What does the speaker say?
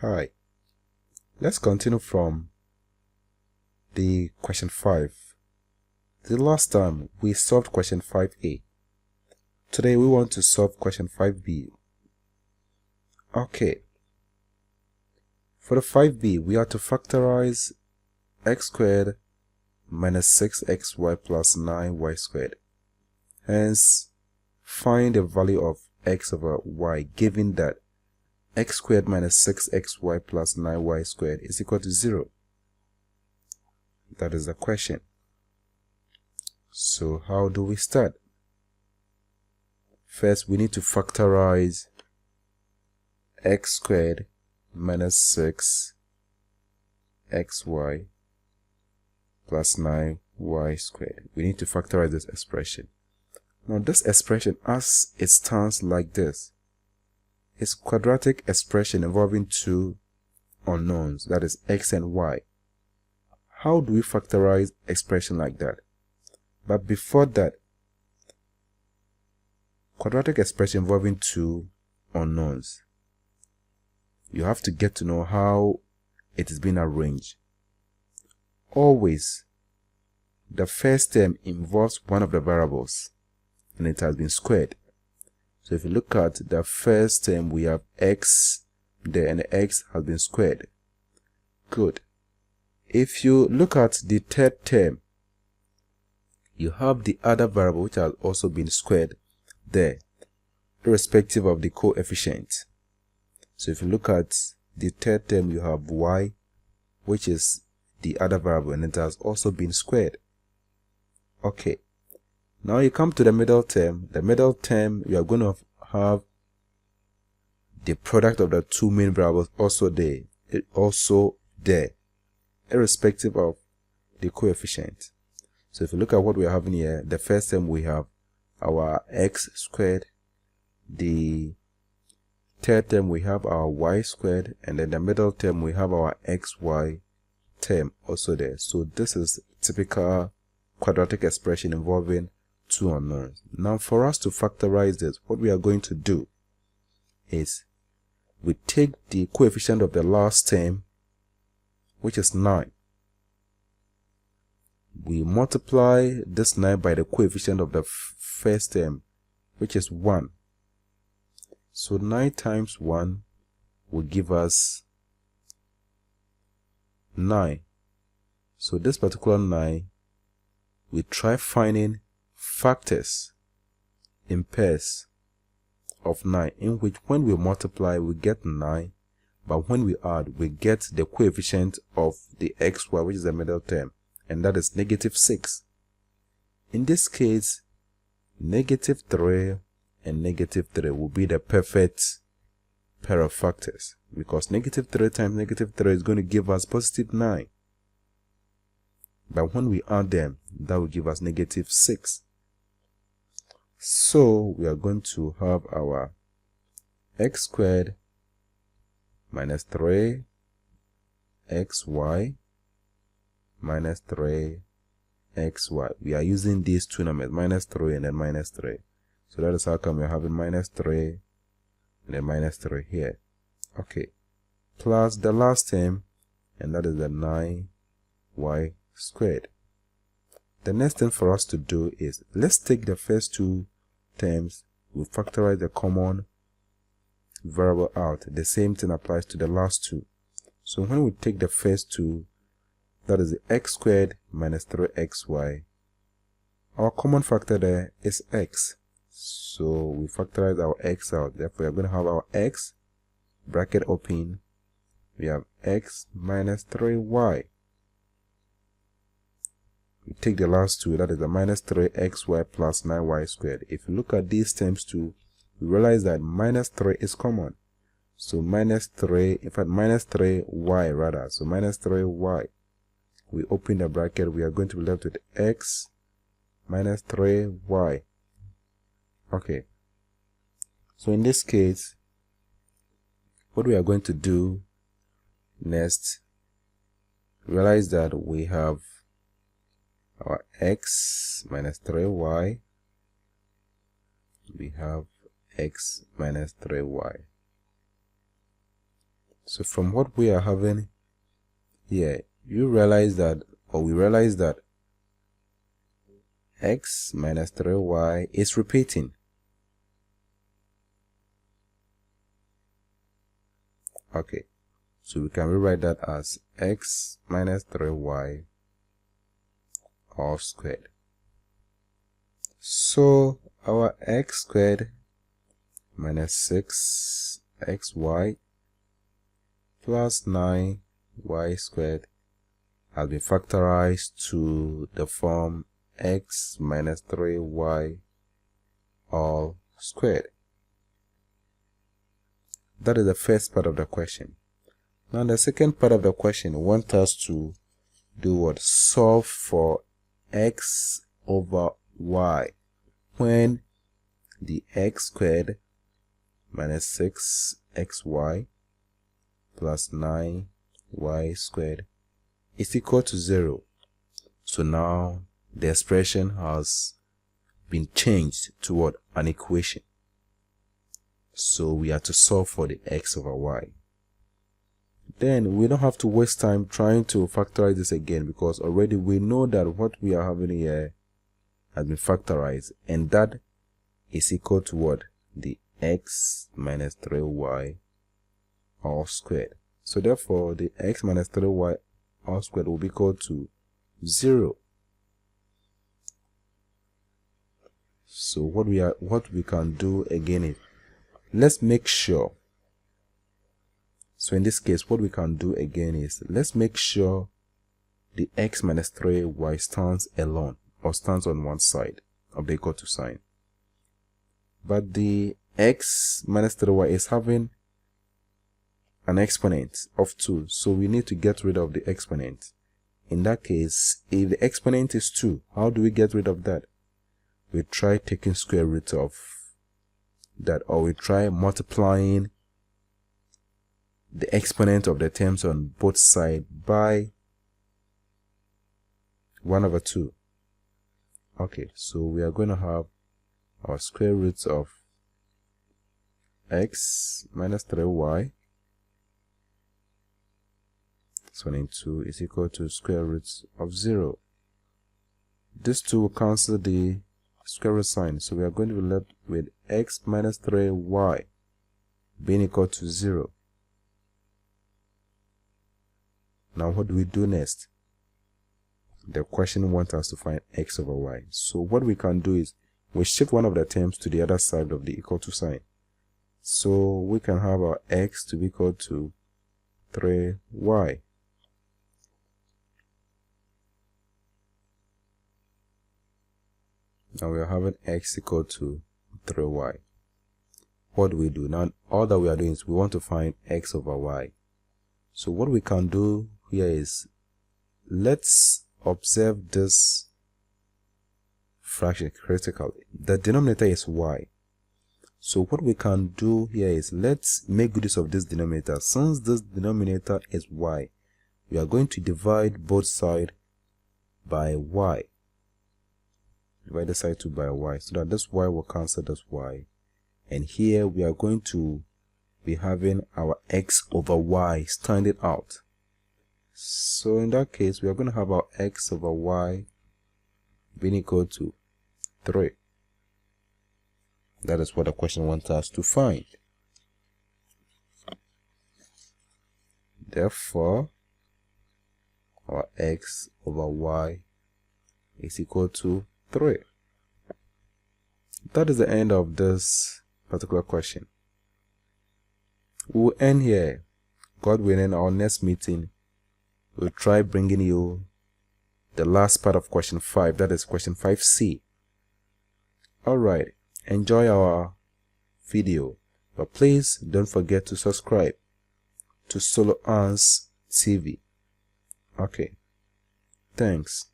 Hi, let's continue from the question 5. The last time we solved question 5a. Today we want to solve question 5b. Okay, for the 5b we are to factorize x squared minus 6xy plus 9y squared. Hence, find the value of x over y given that x squared minus 6xy plus 9y squared is equal to 0. That is the question. So how do we start? First, we need to factorize x squared minus 6xy plus 9y squared. We need to factorize this expression. Now this expression, as it stands like this, is quadratic expression involving two unknowns, that is x and y. How do we factorize expression like that? But before that, quadratic expression involving two unknowns, you have to get to know how it is being arranged. Always, the first term involves one of the variables and it has been squared. So if you look at the first term, we have x there and the x has been squared. Good. If you look at the third term, you have the other variable which has also been squared there, irrespective of the coefficient. So if you look at the third term, you have y, which is the other variable, and it has also been squared. Okay. Now you come to the middle term. The middle term, you are going to have the product of the two main variables also there, irrespective of the coefficient. So if you look at what we are having here, the first term we have our x squared, the third term we have our y squared, and then the middle term we have our xy term also there. So this is typical quadratic expression involving two unknowns. Now for us to factorize this, what we are going to do is we take the coefficient of the last term, which is 9. We multiply this 9 by the coefficient of the first term, which is 1. So 9 times 1 will give us 9. So this particular 9, we try finding factors in pairs of 9, in which when we multiply we get 9, but when we add we get the coefficient of the xy, which is the middle term, and that is -6. In this case, -3 and -3 will be the perfect pair of factors, because -3 times -3 is going to give us +9. But when we add them, that will give us -6. So we are going to have our x squared minus 3xy minus 3xy. We are using these two numbers, -3 and then -3. So that is how come we are having -3 and then -3 here. Okay. Plus the last term, and that is the 9y squared. The next thing for us to do is, let's take the first two terms, we factorize the common variable out. The same thing applies to the last two. So when we take the first two, that is the x squared minus 3xy, our common factor there is x. So we factorize our x out. Therefore, we are going to have our x, bracket open, we have x minus 3y. We take the last two, that is the -3xy plus 9y squared. If you look at these terms too, we realize that -3 is common. So -3, in fact -3y rather, so -3y. We open the bracket, we are going to be left with x minus 3y. Okay. So in this case, what we are going to do next, realize that we have our x minus 3y, we have x minus 3y. So from what we are having here, we realize that x minus 3y is repeating. Okay, so we can rewrite that as x minus 3y all squared. So our x squared minus 6xy plus 9y squared has been factorized to the form x minus 3y all squared. That is the first part of the question. Now the second part of the question wants us to do what? Solve for x over y when the x squared minus 6xy plus 9y squared is equal to 0. So now the expression has been changed to what? An equation. So we have to solve for the x over y. Then we don't have to waste time trying to factorize this again, because already we know that what we are having here has been factorized, and that is equal to what? The x minus 3y all squared. So therefore the x minus 3y all squared will be equal to 0. So what we can do again is, let's make sure. So in this case, what we can do again is, let's make sure the x minus 3y stands alone, or stands on one side of the equal to sign. But the x minus 3y is having an exponent of 2, so we need to get rid of the exponent. In that case, if the exponent is 2, how do we get rid of that? We try taking square root of that, or we try multiplying the exponent of the terms on both sides by 1 over 2. Okay, so we are going to have our square roots of x minus 3y, so 2 is equal to square roots of 0. This 2 will cancel the square root sign, so we are going to be left with x minus 3y being equal to 0. Now what do we do next? The question wants us to find x over y. So what we can do is, we shift one of the terms to the other side of the equal to sign. So we can have our x to be equal to 3y. Now we are having x equal to 3y. What do we do? Now all that we are doing is we want to find x over y. So what we can do here is, let's observe this fraction critically. The denominator is y. So what we can do here is, let's make good use of this denominator. Since this denominator is y, we are going to divide both sides by y. Divide the side 2 by y, so that this y will cancel this y. And here we are going to be having our x over y standing out. So in that case, we are going to have our x over y being equal to 3. That is what the question wants us to find. Therefore, our x over y is equal to 3. That is the end of this particular question. We'll end here. God willing, our next meeting, we'll try bringing you the last part of question 5, that is question 5c. Alright, enjoy our video, but please don't forget to subscribe to Solo Ans TV. Okay, thanks.